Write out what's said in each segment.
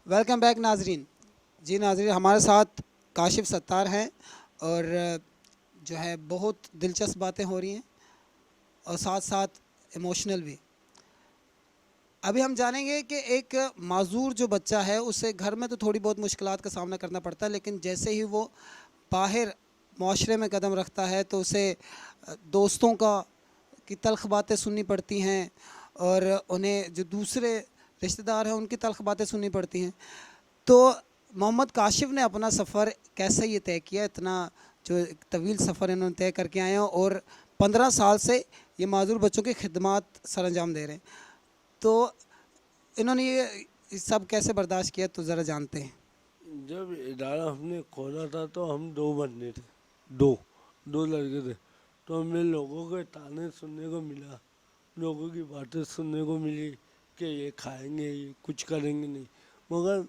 Welcome back ناظرین. جی ناظرین, ہمارے ساتھ کاشف ستار ہیں اور جو ہے بہت دلچسپ باتیں ہو رہی ہیں اور ساتھ ساتھ ایموشنل بھی. ابھی ہم جانیں گے کہ ایک معذور جو بچہ ہے اسے گھر میں تو تھوڑی بہت مشکلات کا سامنا کرنا پڑتا ہے, لیکن جیسے ہی وہ باہر معاشرے میں قدم رکھتا ہے تو اسے دوستوں کی تلخ باتیں سننی پڑتی ہیں اور انہیں جو دوسرے رشتہ دار ہیں ان کی تلخ باتیں سننی پڑتی ہیں. تو محمد کاشف نے اپنا سفر کیسے یہ طے کیا, اتنا جو طویل سفر انہوں نے طے کر کے آئے ہیں اور 15 سال سے یہ معذور بچوں کی خدمات سر انجام دے رہے ہیں. تو انہوں نے یہ سب کیسے برداشت کیا, تو ذرا جانتے ہیں. جب ادارہ ہم نے کھولا تھا تو ہم 2 بندے تھے, دو لڑکے تھے. تو ہمیں لوگوں کے تانے سننے کو ملا, لوگوں کی باتیں سننے کو ملی کہ یہ کھائیں گے, یہ کچھ کریں گے نہیں. مگر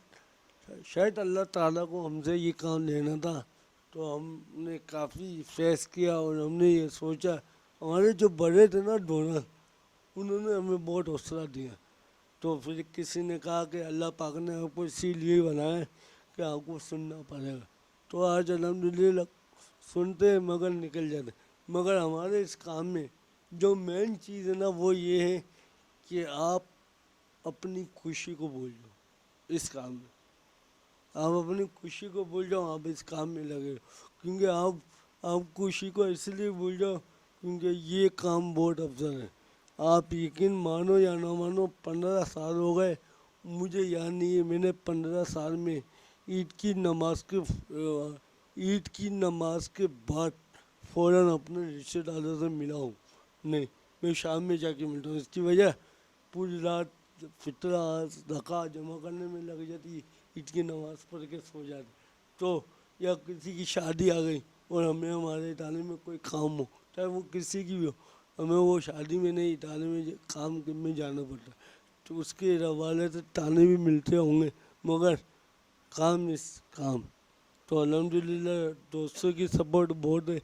شاید اللہ تعالیٰ کو ہم سے یہ کام لینا تھا, تو ہم نے کافی فیس کیا اور ہم نے یہ سوچا. ہمارے جو بڑے تھے نا ڈونر, انہوں نے ہمیں بہت حوصلہ دیا. تو پھر کسی نے کہا کہ اللہ پاک نے آپ کو اسی لیے بنایا ہے کہ آپ کو سننا پڑے گا. تو آج الحمدللہ سنتے ہیں مگر نکل جاتے. مگر ہمارے اس کام میں جو مین چیز ہے نا وہ یہ ہے کہ آپ اپنی خوشی کو بھول جاؤ. اس کام میں آپ اپنی خوشی کو بھول جاؤ, آپ اس کام میں لگے رہو. کیونکہ آپ خوشی کو اس لیے بھول جاؤ کیونکہ یہ کام بہت افضل ہے. آپ یقین مانو یا نہ مانو 15 سال ہو گئے, مجھے یاد نہیں ہے میں نے 15 سال میں عید کی نماز کے بعد فوراً اپنے رشتے داروں سے ملا ہوں. نہیں, میں شام میں جا کے ملتا ہوں. اس کی وجہ پوری رات فطرہ زکوٰۃ جمع کرنے میں لگ جاتی, عید کی نماز پڑھ کے سو جاتے. تو یا کسی کی شادی آ گئی اور ہمیں ہمارے ادارے میں کوئی کام ہو, چاہے وہ کسی کی بھی ہو, ہمیں وہ شادی میں نہیں ادارے میں کام میں جانا پڑتا. تو اس کے حوالے سے تانے بھی ملتے ہوں گے, مگر کام تو الحمدللہ دوستوں کی سپورٹ بہت ہے.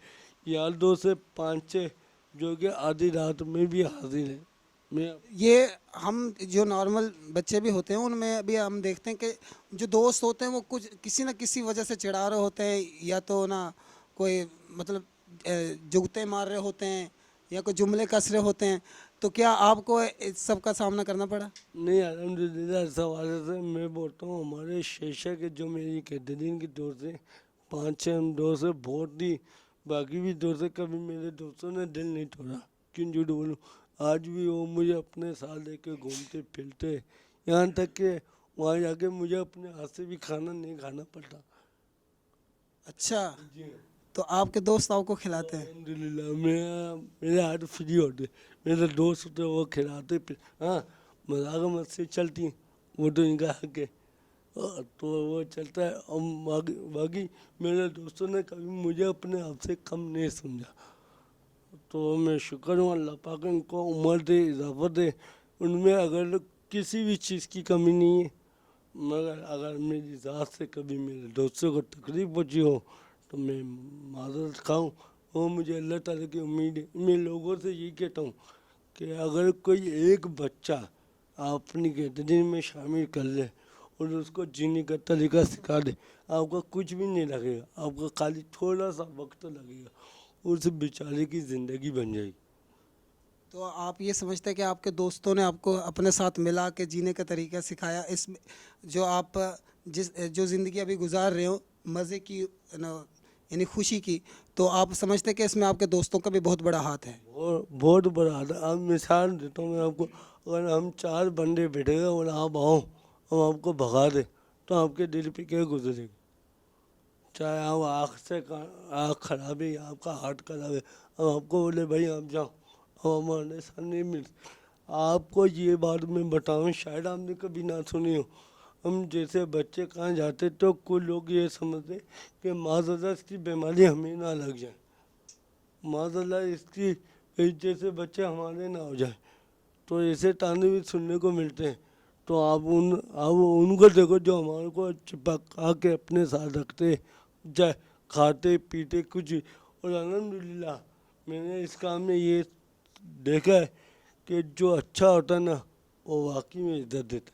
یار دوست ہے 5-6 جو کہ آدھی رات میں بھی حاضر ہیں. یہ ہم جو نارمل بچے بھی ہوتے ہیں ان میں بھی ہم دیکھتے ہیں کہ جو دوست ہوتے ہیں وہ کچھ کسی نہ کسی وجہ سے چڑھا رہے ہوتے ہیں, یا تو نا کوئی مطلب جگتے مار رہے ہوتے ہیں یا کوئی جملے کس رہے ہوتے ہیں. تو کیا آپ کو اس سب کا سامنا کرنا پڑا؟ نہیں الحمدللہ اس حوالے سے میں بولتا ہوں ہمارے شیشہ کے جو میری قیدین کی دوست ہیں 5-6 ہم دوست ہیں, بہت ہی باقی بھی دوست ہیں. کبھی میرے دوستوں نے دل نہیں توڑا, کیوں جھوٹ بولوں. آج بھی وہ مجھے اپنے ساتھ لے کے گھومتے پھرتے, یہاں تک کہ وہاں جا کے مجھے اپنے ہاتھ سے بھی کھانا نہیں کھانا پڑتا. اچھا, جی تو آپ کے دوست آپ کو کھلاتے ہیں؟ الحمدللہ میرے ہاتھ فری ہوتے, میرے دوست ہوتے وہ کھلاتے. ہاں مذاق مستی چلتی ہیں, وہ تو ان کا حق ہے, تو وہ چلتا ہے. باقی میرے دوستوں نے کبھی مجھے اپنے آپ سے کم نہیں سمجھا. تو میں شکر ہوں اللہ پاک ان کو عمر دے, اضافہ دے. ان میں اگر کسی بھی چیز کی کمی نہیں ہے, مگر اگر میری ذات سے کبھی میرے دوستوں کو تکلیف پہنچی ہو تو میں معذرت کھاؤں. وہ مجھے اللہ تعالیٰ کی امید ہے. میں لوگوں سے یہ کہتا ہوں کہ اگر کوئی ایک بچہ اپنی قیدین میں شامل کر لے اور اس کو جینے کا طریقہ سکھا دے, آپ کا کچھ بھی نہیں لگے گا, آپ کا خالی تھوڑا سا وقت لگے گا, اس بیچارے کی زندگی بن جائے گی. تو آپ یہ سمجھتے ہیں کہ آپ کے دوستوں نے آپ کو اپنے ساتھ ملا کے جینے کا طریقہ سکھایا. اس میں جو آپ جو زندگی ابھی گزار رہے ہو مزے کی یعنی خوشی کی, تو آپ سمجھتے ہیں کہ اس میں آپ کے دوستوں کا بھی بہت بڑا ہاتھ ہے؟ بہت بڑا ہاتھ ہے. آپ مثال دیتا ہوں میں آپ کو, اگر ہم 4 بندے بیٹھے گئے اور آپ آؤ ہم آپ کو بھگا دیں تو آپ کے دل پہ کیا گزرے گی. چاہے آپ آنکھ خراب ہے یا آپ کا ہارٹ خراب ہے, ہم آپ کو بولے بھائی آپ جاؤ, ہم ہمارے ساتھ نہیں ملتے. آپ کو یہ بات میں بتاؤں شاید آپ نے کبھی نہ سنی ہو, ہم جیسے بچے کہاں جاتے تو کچھ لوگ یہ سمجھتے کہ معذاللہ اس کی بیماری ہمیں نہ لگ جائے, معذاللہ اس کی جیسے بچے ہمارے نہ ہو جائیں. تو ایسے تانے بھی سننے کو ملتے ہیں. تو آپ ان کو دیکھو جو ہمارے کو چپکا کے اپنے ساتھ رکھتے, جائے کھاتے پیتے کچھ. اور الحمدللہ میں نے اس کام میں یہ دیکھا ہے کہ جو اچھا ہوتا ہے نا وہ واقعی میں عزت دیتا ہے.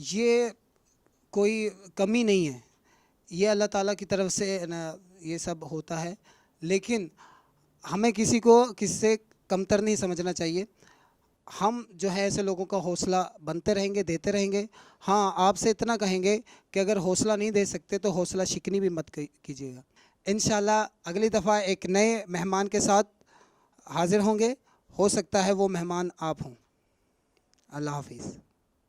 یہ کوئی کمی نہیں ہے، یہ اللہ تعالیٰ کی طرف سے یہ سب ہوتا ہے، لیکن ہمیں کسی سے کمتر نہیں سمجھنا چاہیے. ہم جو ہے ایسے لوگوں کا حوصلہ بنتے رہیں گے، دیتے رہیں گے. ہاں، آپ سے اتنا کہیں گے کہ اگر حوصلہ نہیں دے سکتے تو حوصلہ شکنی بھی مت کیجیے گا. انشاءاللہ اگلی دفعہ ایک نئے مہمان کے ساتھ حاضر ہوں گے، ہو سکتا ہے وہ مہمان آپ ہوں. اللہ حافظ.